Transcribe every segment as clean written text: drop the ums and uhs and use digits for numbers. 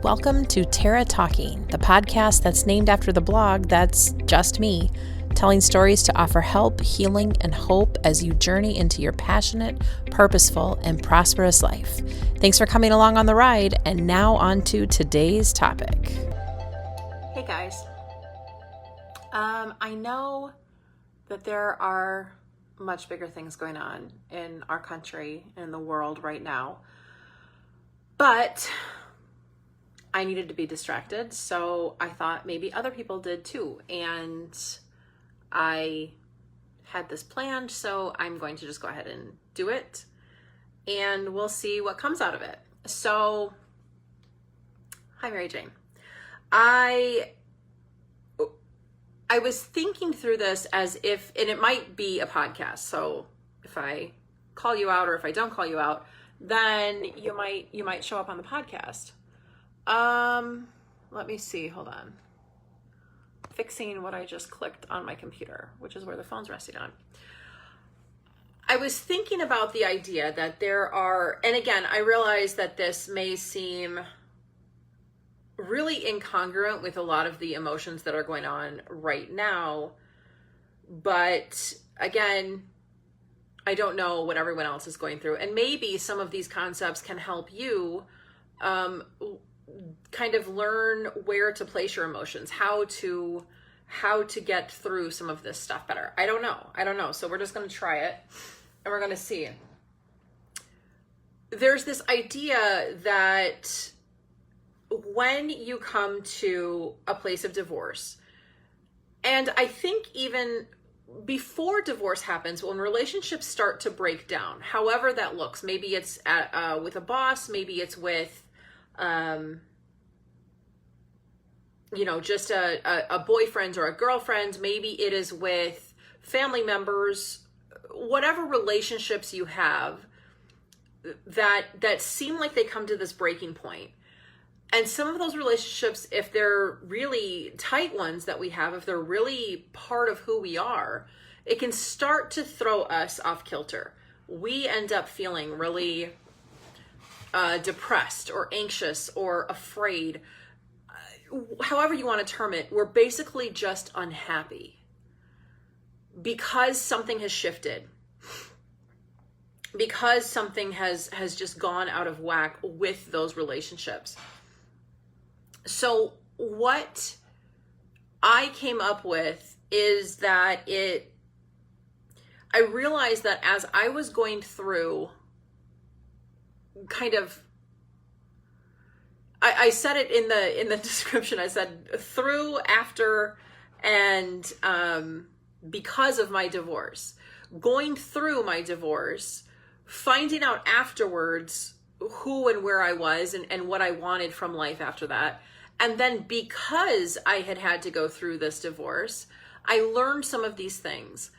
Welcome to Tara Talking, the podcast that's named after the blog that's just me, telling stories to offer help, healing, and hope as you journey into your passionate, purposeful, and prosperous life. Thanks for coming along on the ride, and now on to today's topic. Hey guys. I know that there are much bigger things going on in our country and the world right now, but I needed to be distracted, so I thought maybe other people did too, and I had this planned, so I'm going to just go ahead and do it, and we'll see what comes out of it. So, hi Mary Jane. I was thinking through this as if, and it might be a podcast, so if I call you out or if I don't call you out, then you might show up on the podcast. Let me see, hold on. Fixing what I just clicked on my computer, which is where the phone's resting on. I was thinking about the idea that there are, and again, I realize that this may seem really incongruent with a lot of the emotions that are going on right now, but again, I don't know what everyone else is going through, and maybe some of these concepts can help you kind of learn where to place your emotions, how to get through some of this stuff better. I don't know. So we're just going to try it and we're going to see. There's this idea that when you come to a place of divorce, and I think even before divorce happens, when relationships start to break down, however that looks, maybe it's with a boss, maybe it's with just a boyfriend or a girlfriend, maybe it is with family members, whatever relationships you have that seem like they come to this breaking point. And some of those relationships, if they're really tight ones that we have, if they're really part of who we are, it can start to throw us off kilter. We end up feeling really depressed or anxious or afraid. However you want to term it, we're basically just unhappy because something has shifted, because something has just gone out of whack with those relationships. So what I came up with is that I realized that as I was going through kind of, I said it in the description, I said through, after, and because of my divorce, going through my divorce, finding out afterwards who and where I was and what I wanted from life after that. And then because I had to go through this divorce, I learned some of these things.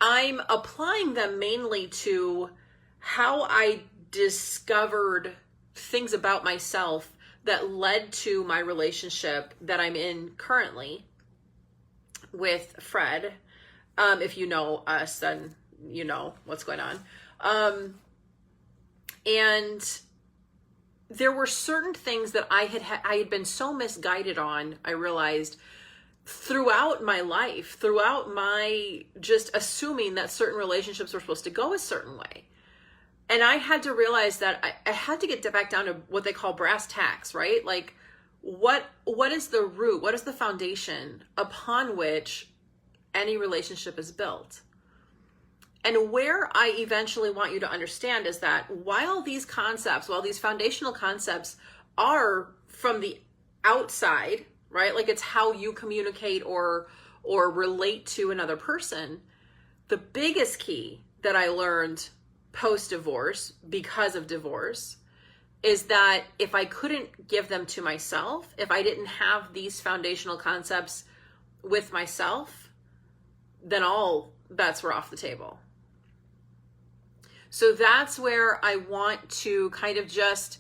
I'm applying them mainly to how I discovered things about myself that led to my relationship that I'm in currently with Fred. If you know us, then you know what's going on. And there were certain things that I had been so misguided on, I realized, throughout my life, throughout my just assuming that certain relationships were supposed to go a certain way. And I had to realize that I had to get back down to what they call brass tacks, right? Like, what is the root? What is the foundation upon which any relationship is built? And where I eventually want you to understand is that while these foundational concepts are from the outside, right? Like it's how you communicate or relate to another person. The biggest key that I learned post-divorce, because of divorce, is that if I couldn't give them to myself, if I didn't have these foundational concepts with myself, then all bets were off the table. So that's where I want to kind of just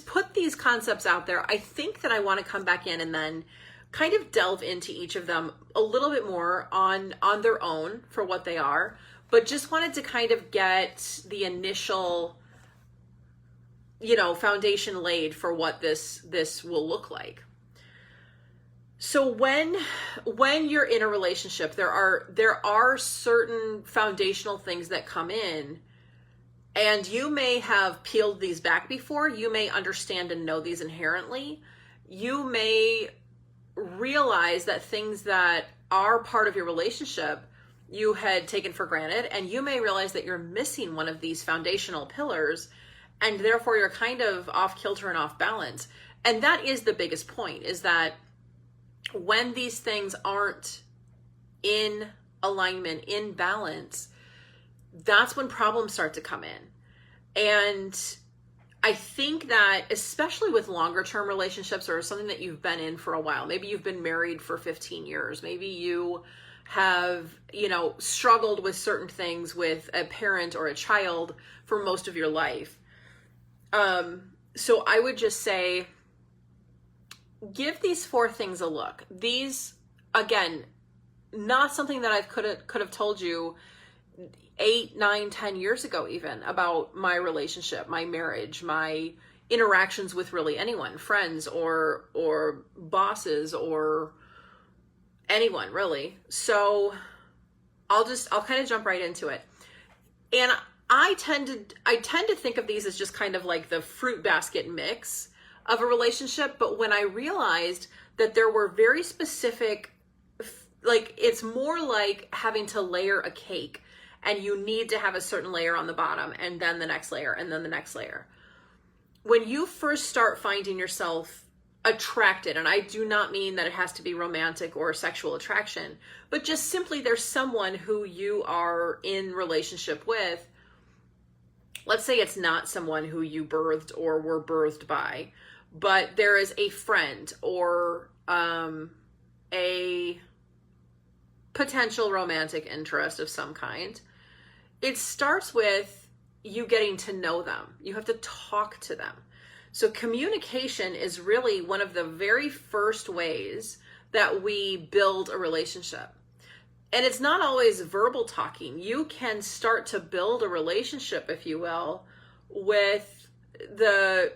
put these concepts out there. I think that I want to come back in and then kind of delve into each of them a little bit more on their own for what they are, but just wanted to kind of get the initial foundation laid for what this will look like. So when you're in a relationship, there are certain foundational things that come in, and you may have peeled these back before. You may understand and know these inherently. You may realize that things that are part of your relationship you had taken for granted, and you may realize that you're missing one of these foundational pillars, and therefore you're kind of off kilter and off balance. And that is the biggest point, is that when these things aren't in alignment, in balance, that's when problems start to come in. And I think that especially with longer term relationships, or something that you've been in for a while, maybe you've been married for 15 years, maybe you have, struggled with certain things with a parent or a child for most of your life. So I would just say, give these 4 things a look. These, again, not something that I could have told you 8, 9, 10 years ago even, about my relationship, my marriage, my interactions with really anyone, friends or bosses or anyone really. So I'll kind of jump right into it. And I tend to think of these as just kind of like the fruit basket mix of a relationship. But when I realized that there were very specific, like, it's more like having to layer a cake, and you need to have a certain layer on the bottom, and then the next layer, and then the next layer. When you first start finding yourself attracted, and I do not mean that it has to be romantic or sexual attraction, but just simply there's someone who you are in relationship with. Let's say it's not someone who you birthed or were birthed by, but there is a friend or a potential romantic interest of some kind. It starts with you getting to know them. You have to talk to them. So communication is really one of the very first ways that we build a relationship. And it's not always verbal talking. You can start to build a relationship, if you will, with the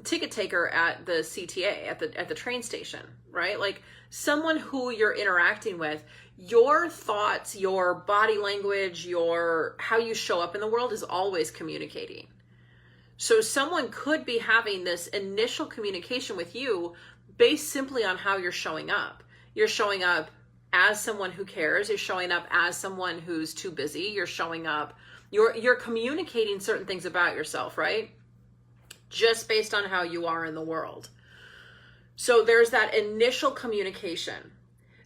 ticket taker at the CTA, at the train station, right? Like, someone who you're interacting with, your thoughts, your body language, how you show up in the world is always communicating. So someone could be having this initial communication with you based simply on how you're showing up. You're showing up as someone who cares. You're showing up as someone who's too busy. You're showing up, you're communicating certain things about yourself, right? Just based on how you are in the world. So there's that initial communication.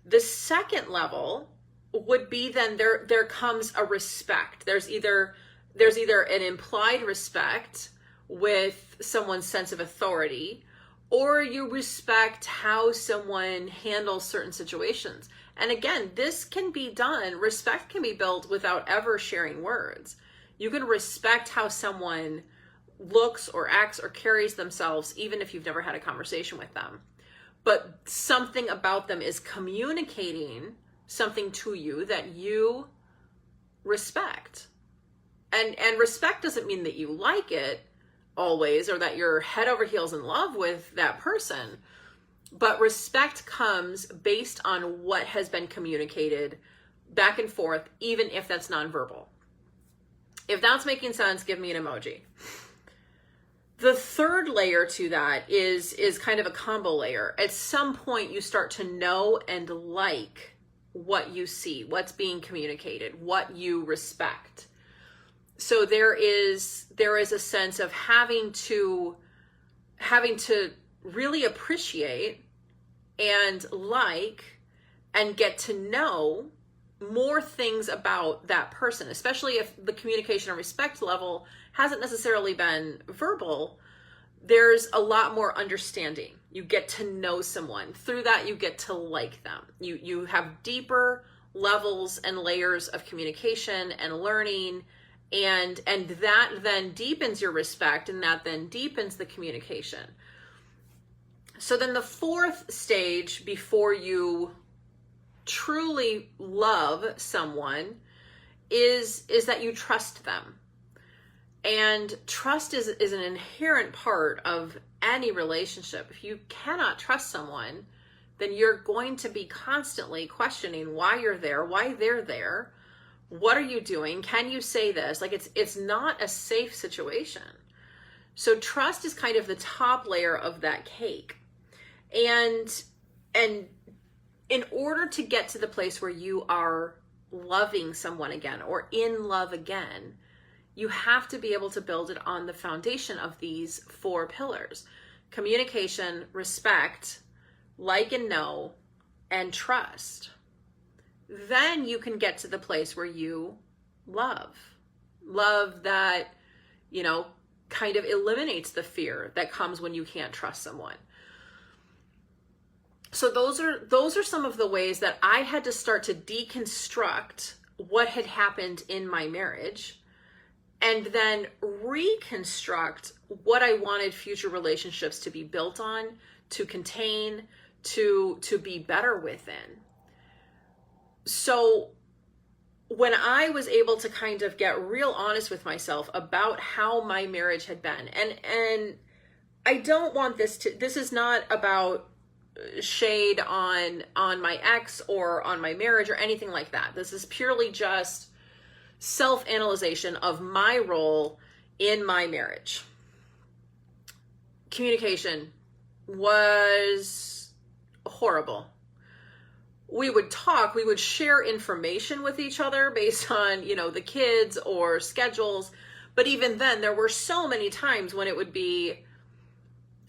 The second level would be then there comes a respect. There's either an implied respect with someone's sense of authority, or you respect how someone handles certain situations. And again, this can be done, respect can be built without ever sharing words. You can respect how someone looks or acts or carries themselves, even if you've never had a conversation with them. But something about them is communicating something to you that you respect. And respect doesn't mean that you like it always, or that you're head over heels in love with that person. But respect comes based on what has been communicated back and forth, even if that's nonverbal. If that's making sense, give me an emoji. The third layer to that is kind of a combo layer. At some point, you start to know and like what you see, what's being communicated, what you respect. So there is a sense of having to really appreciate and like and get to know more things about that person, especially if the communication and respect level hasn't necessarily been verbal. There's a lot more understanding. You get to know someone. Through that, you get to like them. You have deeper levels and layers of communication and learning, and that then deepens your respect, and that then deepens the communication. So then the fourth stage before you truly love someone is that you trust them. And trust is an inherent part of any relationship. If you cannot trust someone, then you're going to be constantly questioning why you're there, why they're there, what are you doing, can you say this? Like it's not a safe situation. So trust is kind of the top layer of that cake. And in order to get to the place where you are loving someone again or in love again, you have to be able to build it on the foundation of these 4 pillars: communication, respect, like and know, and trust. Then you can get to the place where you love that, kind of eliminates the fear that comes when you can't trust someone. So those are some of the ways that I had to start to deconstruct what had happened in my marriage, and then reconstruct what I wanted future relationships to be built on, to contain, to be better within. So when I was able to kind of get real honest with myself about how my marriage had been, and I don't want this is not about shade on my ex or on my marriage or anything like that. This is purely just self-analyzation of my role in my marriage. Communication was horrible. We would talk, we would share information with each other based on, the kids or schedules. But even then, there were so many times when it would be,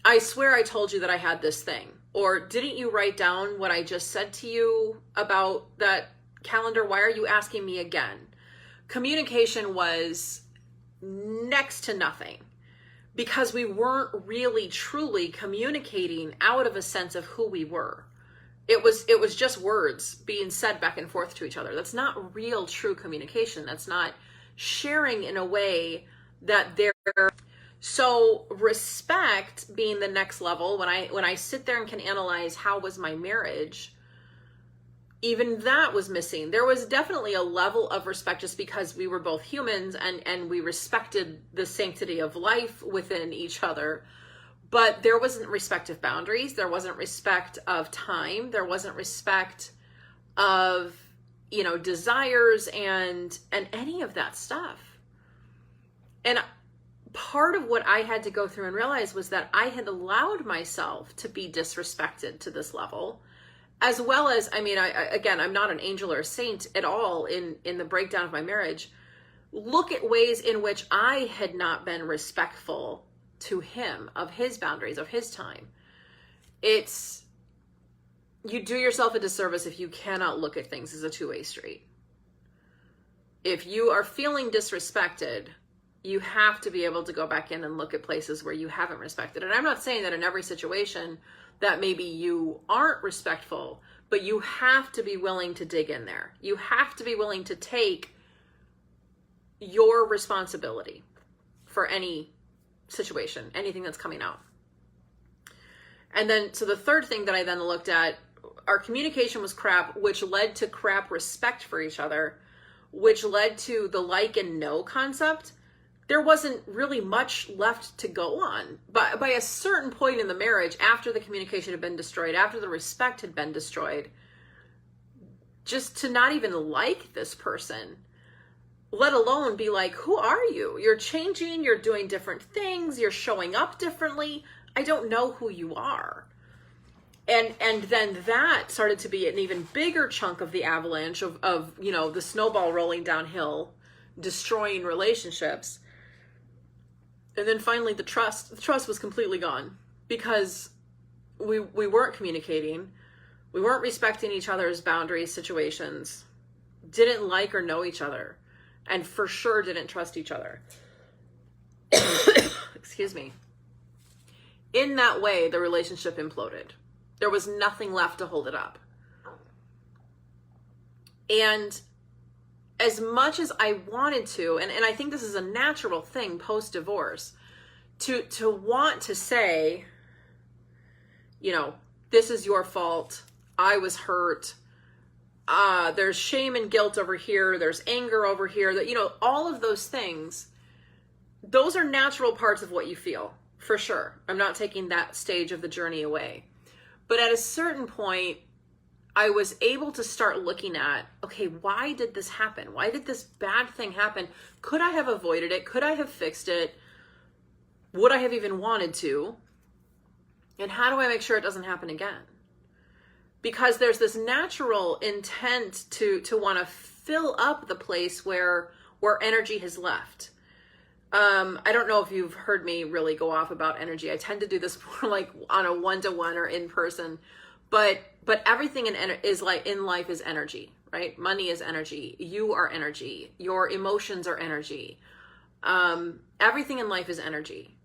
I swear I told you that I had this thing. Or didn't you write down what I just said to you about that calendar? Why are you asking me again? Communication was next to nothing because we weren't really truly communicating out of a sense of who we were. It was just words being said back and forth to each other. That's not real, true communication. That's not sharing in a way that they're... So respect being the next level, when I sit there and can analyze how was my marriage, even that was missing. There was definitely a level of respect just because we were both humans and we respected the sanctity of life within each other. But there wasn't respect of boundaries. There wasn't respect of time. There wasn't respect of, desires and any of that stuff. And part of what I had to go through and realize was that I had allowed myself to be disrespected to this level, as well as, I'm not an angel or a saint at all in the breakdown of my marriage. Look at ways in which I had not been respectful to him, of his boundaries, of his time. You do yourself a disservice if you cannot look at things as a two-way street. If you are feeling disrespected, you have to be able to go back in and look at places where you haven't respected. And I'm not saying that in every situation that maybe you aren't respectful, but you have to be willing to dig in there. You have to be willing to take your responsibility for any situation, anything that's coming out. And then, so the third thing that I then looked at, our communication was crap, which led to crap respect for each other, which led to the like and know concept. There wasn't really much left to go on. But by a certain point in the marriage, after the communication had been destroyed, after the respect had been destroyed, just to not even like this person, let alone be like, who are you? You're changing, you're doing different things, you're showing up differently. I don't know who you are. And then that started to be an even bigger chunk of the avalanche of the snowball rolling downhill, destroying relationships. And then finally the trust was completely gone because we weren't communicating. We weren't respecting each other's boundaries, situations, didn't like or know each other, and for sure didn't trust each other. Excuse me. In that way, the relationship imploded. There was nothing left to hold it up. And as much as I wanted to, and I think this is a natural thing post-divorce, to want to say, this is your fault, I was hurt, there's shame and guilt over here, there's anger over here, that, all of those things, those are natural parts of what you feel, for sure. I'm not taking that stage of the journey away. But at a certain point, I was able to start looking at, okay, why did this happen? Why did this bad thing happen? Could I have avoided it? Could I have fixed it? Would I have even wanted to? And how do I make sure it doesn't happen again? Because there's this natural intent to want to fill up the place where energy has left. I don't know if you've heard me really go off about energy. I tend to do this more like on a one-to-one or in person, but everything in life is energy, right? Money is energy. You are energy. Your emotions are energy. Everything in life is energy.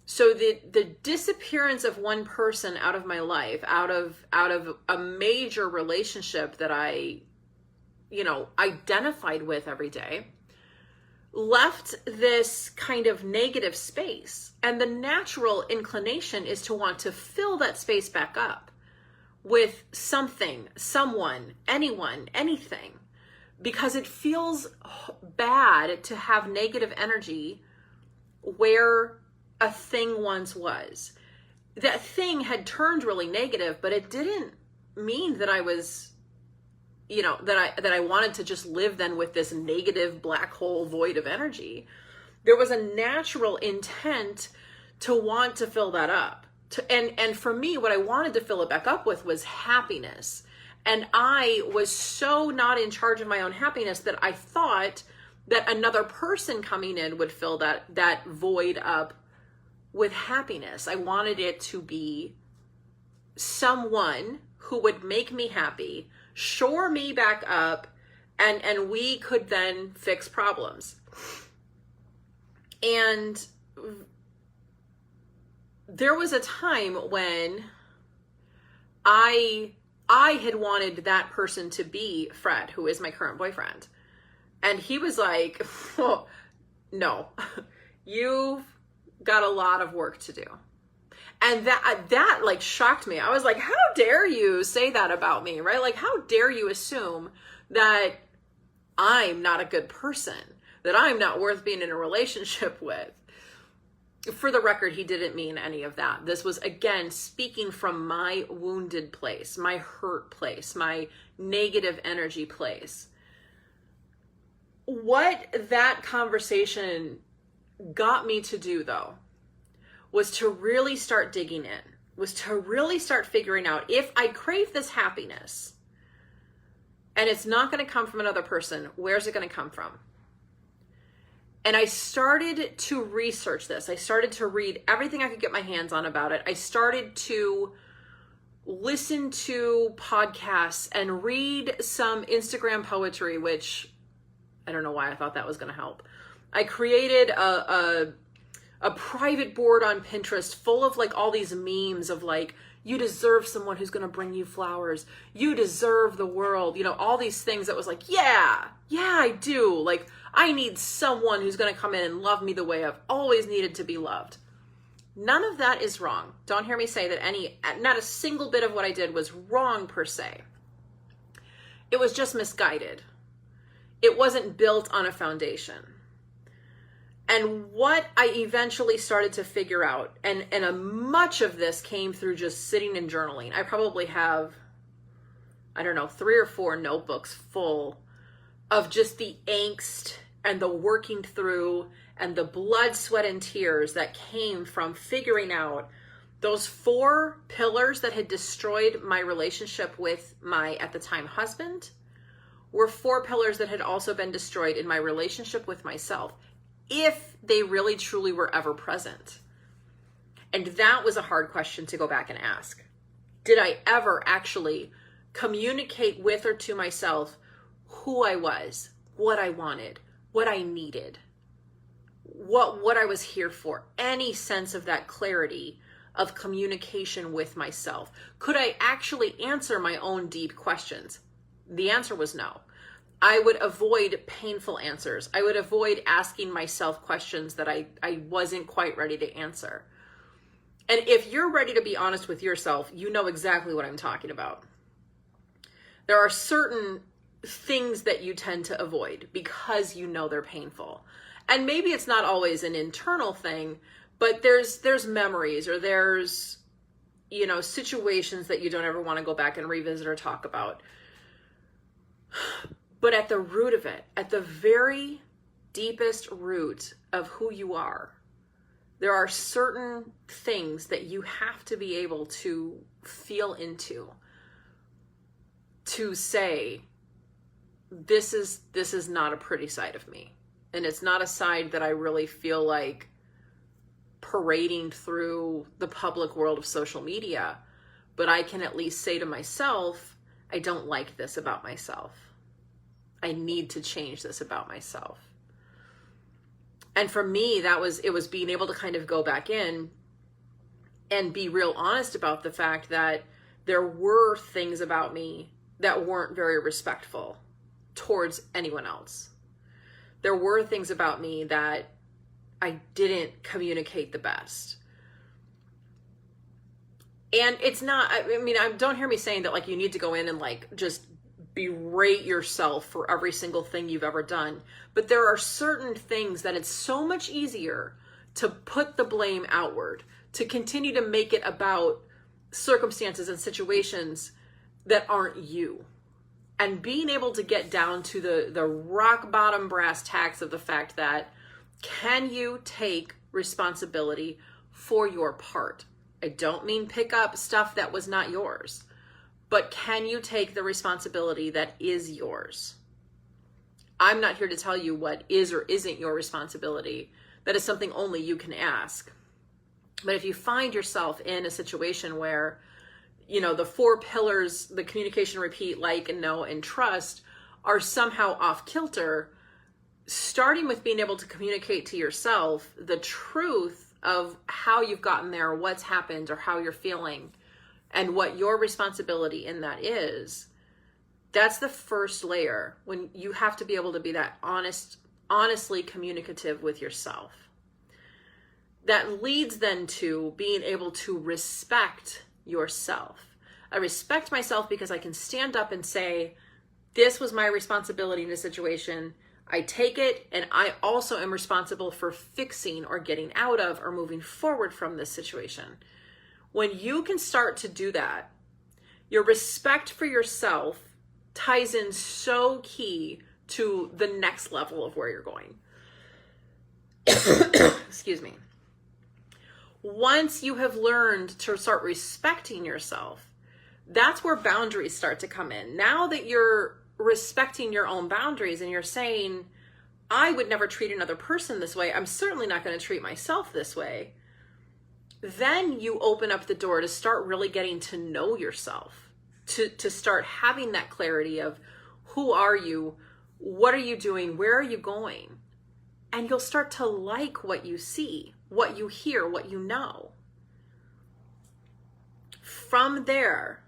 So the disappearance of one person out of my life, out of a major relationship that I, identified with every day, left this kind of negative space. And the natural inclination is to want to fill that space back up with something, someone, anyone, anything, because it feels bad to have negative energy where a thing once was. That thing had turned really negative, but it didn't mean that I was, that I wanted to just live then with this negative black hole void of energy. There was a natural intent to want to fill that up. And for me, what I wanted to fill it back up with was happiness. And I was so not in charge of my own happiness that I thought that another person coming in would fill that void up with happiness. I wanted it to be someone who would make me happy, shore me back up, and we could then fix problems. And there was a time when I had wanted that person to be Fred, who is my current boyfriend. And he was like, oh, no, you've got a lot of work to do. And that like shocked me. I was like, how dare you say that about me, right? Like, how dare you assume that I'm not a good person, that I'm not worth being in a relationship with? For the record, he didn't mean any of that. This was, again, speaking from my wounded place, my hurt place, my negative energy place. What that conversation got me to do, though, was to really start digging in, was to really start figuring out, if I crave this happiness and it's not going to come from another person, where's it going to come from? And I started to research this. I started to read everything I could get my hands on about it. I started to listen to podcasts and read some Instagram poetry, which I don't know why I thought that was going to help. I created a private board on Pinterest full of like all these memes of like, you deserve someone who's going to bring you flowers. You deserve the world. All these things that was like, yeah, I do. Like, I need someone who's going to come in and love me the way I've always needed to be loved. None of that is wrong. Don't hear me say that not a single bit of what I did was wrong per se. It was just misguided. It wasn't built on a foundation. And what I eventually started to figure out, and much of this came through just sitting and journaling. I probably have, 3 or 4 notebooks full of just the angst and the working through and the blood, sweat, and tears that came from figuring out those 4 pillars that had destroyed my relationship with my, at the time, husband, were 4 pillars that had also been destroyed in my relationship with myself, if they really truly were ever present. And that was a hard question to go back and ask. Did I ever actually communicate with or to myself who I was, what I wanted, what I needed, what I was here for? Any sense of that clarity of communication with myself? Could I actually answer my own deep questions? The answer was no. I would avoid painful answers. I would avoid asking myself questions that I wasn't quite ready to answer. And if you're ready to be honest with yourself, you know exactly what I'm talking about. There are certain things that you tend to avoid because you know they're painful. And maybe it's not always an internal thing, but there's memories, or there's, you know, situations that you don't ever want to go back and revisit or talk about. But at the root of it, at the very deepest root of who you are, there are certain things that you have to be able to feel into, to say, this is not a pretty side of me. And it's not a side that I really feel like parading through the public world of social media, but I can at least say to myself, I don't like this about myself. I need to change this about myself. And for me, it was being able to kind of go back in and be real honest about the fact that there were things about me that weren't very respectful towards anyone else. There were things about me that I didn't communicate the best. And it's not, I mean, don't hear me saying that like you need to go in and like just berate yourself for every single thing you've ever done. But there are certain things that it's so much easier to put the blame outward, to continue to make it about circumstances and situations that aren't you. And being able to get down to the rock bottom brass tacks of the fact that, can you take responsibility for your part? I don't mean pick up stuff that was not yours, but can you take the responsibility that is yours? I'm not here to tell you what is or isn't your responsibility. That is something only you can ask. But if you find yourself in a situation where, you know, the 4 pillars, the communication, repeat, like, and know, and trust, are somehow off kilter, starting with being able to communicate to yourself the truth of how you've gotten there, what's happened, or how you're feeling, and what your responsibility in that is, that's the first layer, when you have to be able to be that honestly communicative with yourself. That leads then to being able to respect yourself. I respect myself because I can stand up and say, this was my responsibility in this situation. I take it, and I also am responsible for fixing or getting out of or moving forward from this situation. When you can start to do that, your respect for yourself ties in so key to the next level of where you're going. Excuse me. Once you have learned to start respecting yourself, that's where boundaries start to come in. Now that you're respecting your own boundaries and you're saying, I would never treat another person this way, I'm certainly not going to treat myself this way, then you open up the door to start really getting to know yourself, to start having that clarity of, who are you, what are you doing, where are you going? And you'll start to like what you see, what you hear, what you know. From there,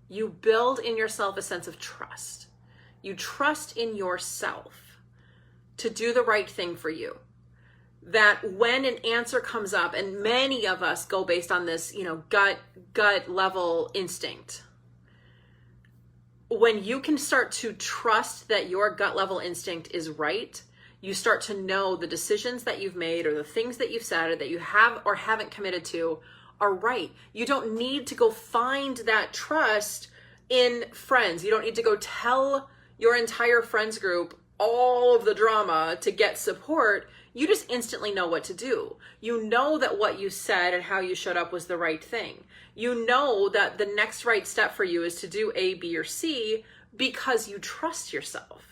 you build in yourself a sense of trust. You trust in yourself to do the right thing for you. That when an answer comes up, and many of us go based on this, you know, gut level instinct. When you can start to trust that your gut level instinct is right, you start to know the decisions that you've made, or the things that you've said, or that you have or haven't committed to are right. You don't need to go find that trust in friends. You don't need to go tell your entire friends group all of the drama to get support. You just instantly know what to do. You know that what you said and how you showed up was the right thing. You know that the next right step for you is to do A, B, or C because you trust yourself.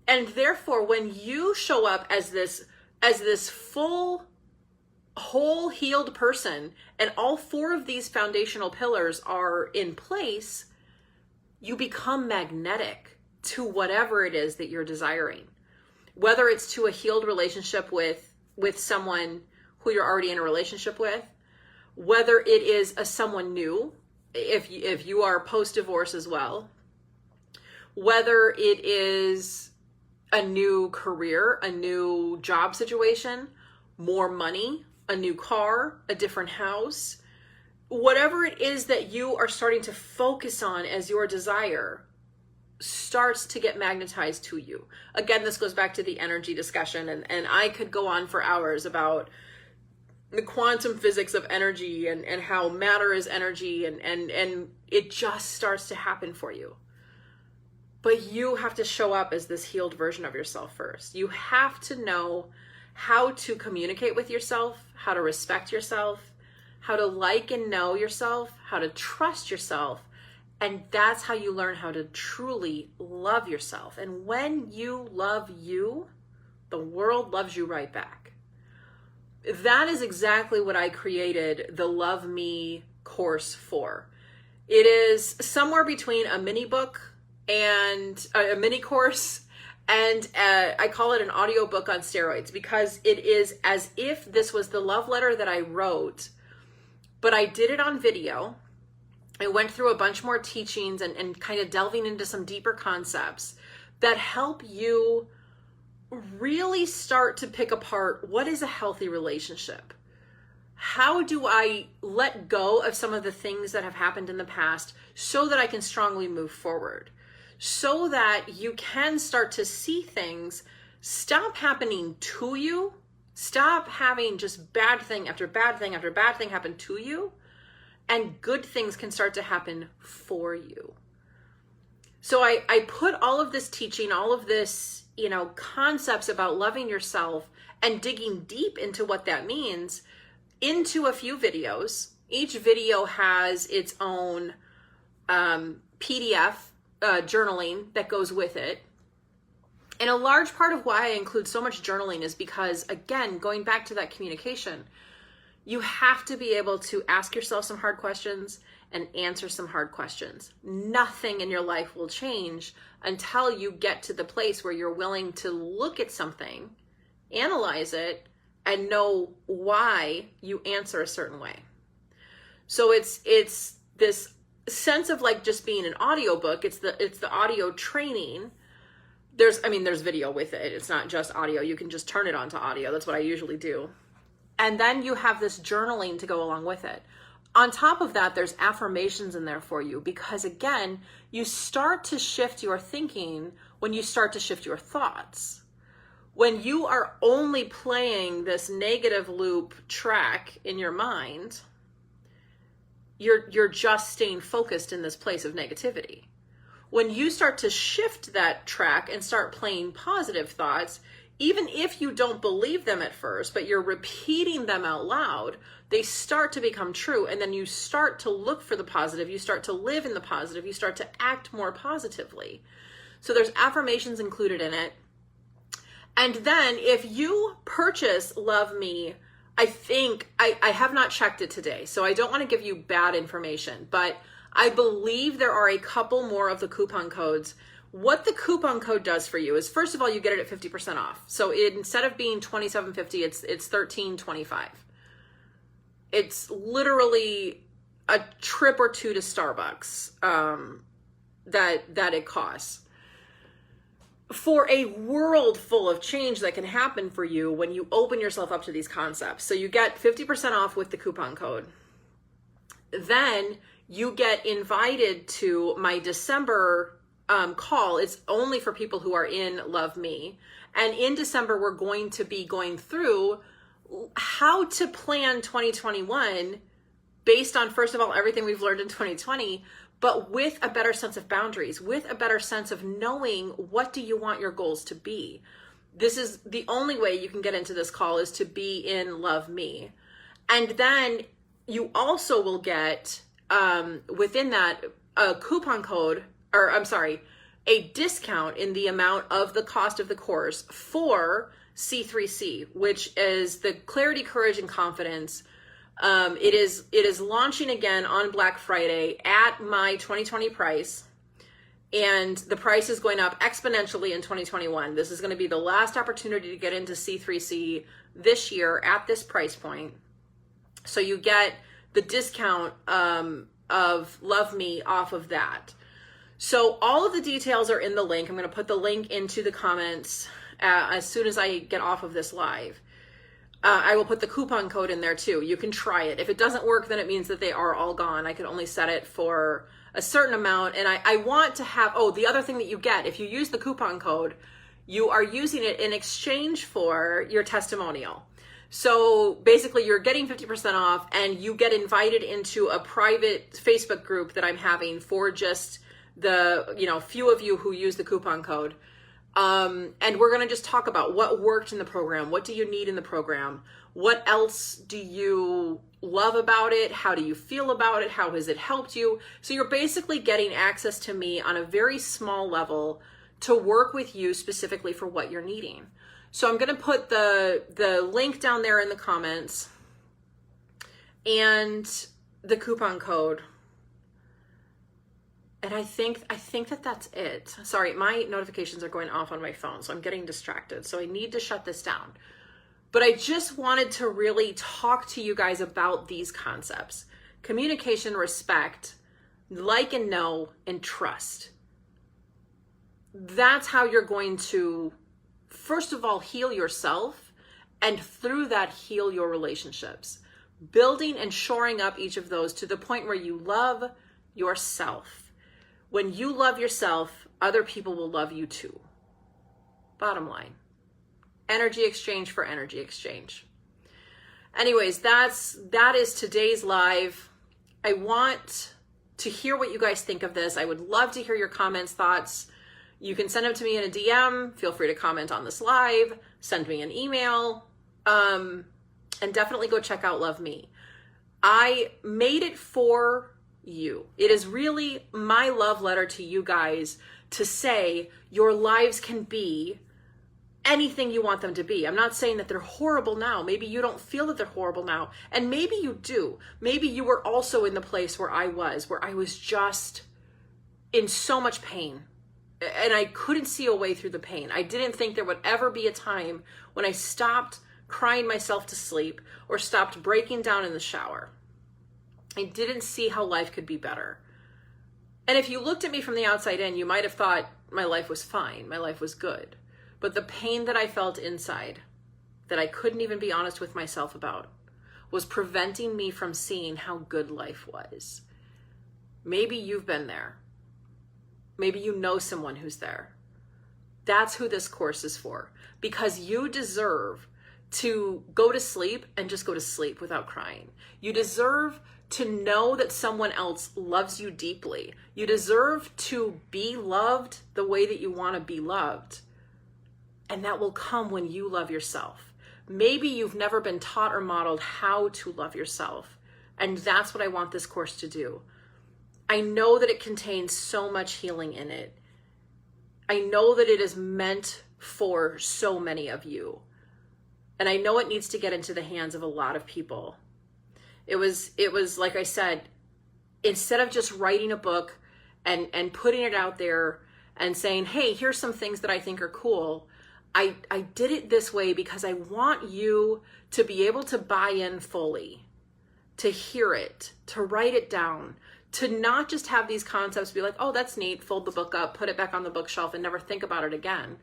And therefore, when you show up as this full, whole healed person, and all 4 of these foundational pillars are in place, you become magnetic to whatever it is that you're desiring. Whether it's to a healed relationship with someone who you're already in a relationship with, whether it is a someone new, if you are post-divorce as well, whether it is a new career, a new job situation, more money, a new car, a different house, whatever it is that you are starting to focus on as your desire, starts to get magnetized to you. Again, this goes back to the energy discussion, and I could go on for hours about the quantum physics of energy and how matter is energy, and it just starts to happen for you. But you have to show up as this healed version of yourself first. You have to know how to communicate with yourself, how to respect yourself, how to like and know yourself, how to trust yourself. And that's how you learn how to truly love yourself. And when you love you, the world loves you right back. That is exactly what I created the Love Me course for. It is somewhere between a mini book and a mini course, and I call it an audiobook on steroids, because it is as if this was the love letter that I wrote, but I did it on video. I went through a bunch more teachings and kind of delving into some deeper concepts that help you really start to pick apart what is a healthy relationship. How do I let go of some of the things that have happened in the past so that I can strongly move forward? So that you can start to see things stop happening to you, stop having just bad thing after bad thing after bad thing happen to you, and good things can start to happen for you. So I put all of this teaching, all of this, concepts about loving yourself and digging deep into what that means into a few videos. Each video has its own PDF journaling that goes with it. And a large part of why I include so much journaling is because, again, going back to that communication, you have to be able to ask yourself some hard questions and answer some hard questions. Nothing in your life will change until you get to the place where you're willing to look at something, analyze it, and know why you answer a certain way. So it's this sense of like just being an audiobook. It's the audio training. There's video with it. It's not just audio. You can just turn it on to audio. That's what I usually do. And then you have this journaling to go along with it. On top of that, there's affirmations in there for you, because again, you start to shift your thinking when you start to shift your thoughts. When you are only playing this negative loop track in your mind, you're just staying focused in this place of negativity. When you start to shift that track and start playing positive thoughts, even if you don't believe them at first, but you're repeating them out loud, they start to become true. And then you start to look for the positive. You start to live in the positive. You start to act more positively. So there's affirmations included in it. And then if you purchase Love Me, I think, I have not checked it today, so I don't want to give you bad information, but I believe there are a couple more of the coupon codes. What the coupon code does for you is, first of all, you get it at 50% off. So instead of being $27.50, it's $13.25. It's literally a trip or two to Starbucks that it costs. For a world full of change that can happen for you when you open yourself up to these concepts. So you get 50% off with the coupon code. Then you get invited to my December call. It's only for people who are in Love Me. And in December, we're going to be going through how to plan 2021 based on, first of all, everything we've learned in 2020, but with a better sense of boundaries, with a better sense of knowing what do you want your goals to be. This is the only way you can get into this call, is to be in Love Me. And then you also will get, within that, a coupon code, a discount in the amount of the cost of the course for C3C, which is the Clarity, Courage, and Confidence. It is launching again on Black Friday at my 2020 price, and the price is going up exponentially in 2021. This is going to be the last opportunity to get into C3C this year at this price point. So you get the discount of Love Me off of that. So all of the details are in the link. I'm going to put the link into the comments as soon as I get off of this live. I will put the coupon code in there too. You can try it. If it doesn't work, then it means that they are all gone. I can only set it for a certain amount. And I want to have, the other thing that you get, if you use the coupon code, you are using it in exchange for your testimonial. So basically you're getting 50% off, and you get invited into a private Facebook group that I'm having for just the, few of you who use the coupon code. And we're going to just talk about what worked in the program. What do you need in the program? What else do you love about it? How do you feel about it? How has it helped you? So you're basically getting access to me on a very small level to work with you specifically for what you're needing. So I'm going to put the link down there in the comments and the coupon code. And I think that that's it. Sorry, my notifications are going off on my phone, so I'm getting distracted. So I need to shut this down. But I just wanted to really talk to you guys about these concepts. Communication, respect, like and know, and trust. That's how you're going to, first of all, heal yourself, and through that, heal your relationships. Building and shoring up each of those to the point where you love yourself. When you love yourself, other people will love you too. Bottom line. Energy exchange for energy exchange. Anyways, that is today's live. I want to hear what you guys think of this. I would love to hear your comments, thoughts. You can send them to me in a DM. Feel free to comment on this live. Send me an email. And definitely go check out Love Me. I made it for you. It is really my love letter to you guys to say your lives can be anything you want them to be. I'm not saying that they're horrible now. Maybe you don't feel that they're horrible now. And maybe you do. Maybe you were also in the place where I was just in so much pain. And I couldn't see a way through the pain. I didn't think there would ever be a time when I stopped crying myself to sleep or stopped breaking down in the shower. I didn't see how life could be better. And if you looked at me from the outside in, you might have thought my life was fine, my life was good. But the pain that I felt inside, that I couldn't even be honest with myself about, was preventing me from seeing how good life was. Maybe you've been there. Maybe you know someone who's there. That's who this course is for. Because you deserve to go to sleep and just go to sleep without crying. You deserve to know that someone else loves you deeply. You deserve to be loved the way that you want to be loved. And that will come when you love yourself. Maybe you've never been taught or modeled how to love yourself. And that's what I want this course to do. I know that it contains so much healing in it. I know that it is meant for so many of you. And I know it needs to get into the hands of a lot of people. It was like I said, instead of just writing a book and putting it out there and saying, hey, here's some things that I think are cool. I did it this way because I want you to be able to buy in fully, to hear it, to write it down, to not just have these concepts be like, oh, that's neat, fold the book up, put it back on the bookshelf and never think about it again.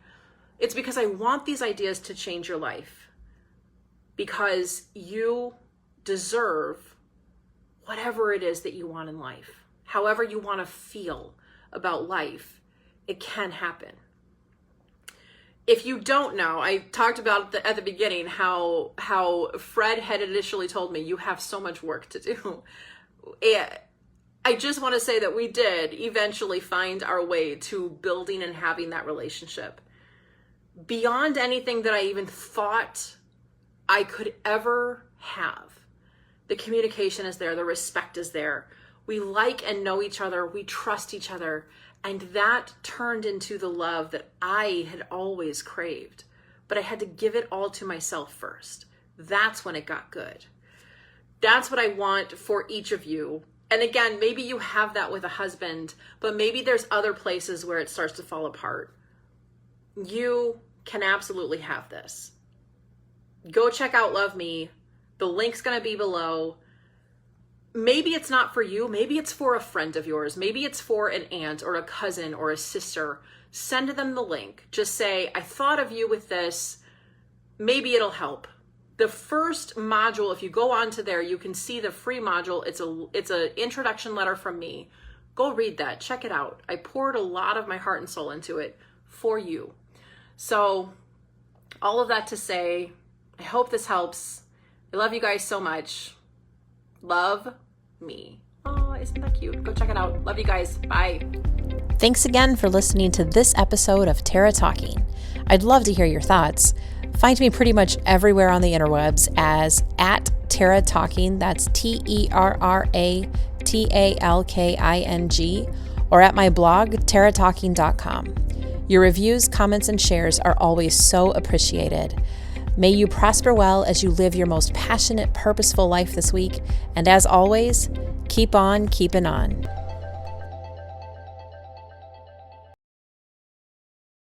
It's because I want these ideas to change your life. Because you deserve whatever it is that you want in life. However you want to feel about life, it can happen. If you don't know, I talked about at the beginning how Fred had initially told me, you have so much work to do. I just want to say that we did eventually find our way to building and having that relationship. Beyond anything that I even thought I could ever have. The communication is there, the respect is there. We like and know each other, we trust each other, and that turned into the love that I had always craved. But I had to give it all to myself first. That's when it got good. That's what I want for each of you. And again, maybe you have that with a husband, but maybe there's other places where it starts to fall apart. You can absolutely have this. Go check out Love Me. The link's going to be below. Maybe it's not for you. Maybe it's for a friend of yours. Maybe it's for an aunt or a cousin or a sister. Send them the link. Just say, I thought of you with this. Maybe it'll help. the first module, if you go onto there, you can see the free module. It's a introduction letter from me. Go read that. Check it out. I poured a lot of my heart and soul into it for you. So all of that to say, I hope this helps. I love you guys so much. Love me. Oh, isn't that cute? Go check it out. Love you guys. Bye. Thanks again for listening to this episode of Tara Talking. I'd love to hear your thoughts. Find me pretty much everywhere on the interwebs as @Tara Talking. That's TERRATALKING, or at my blog, taratalking.com. Your reviews, comments, and shares are always so appreciated. May you prosper well as you live your most passionate, purposeful life this week. And as always, keep on keeping on.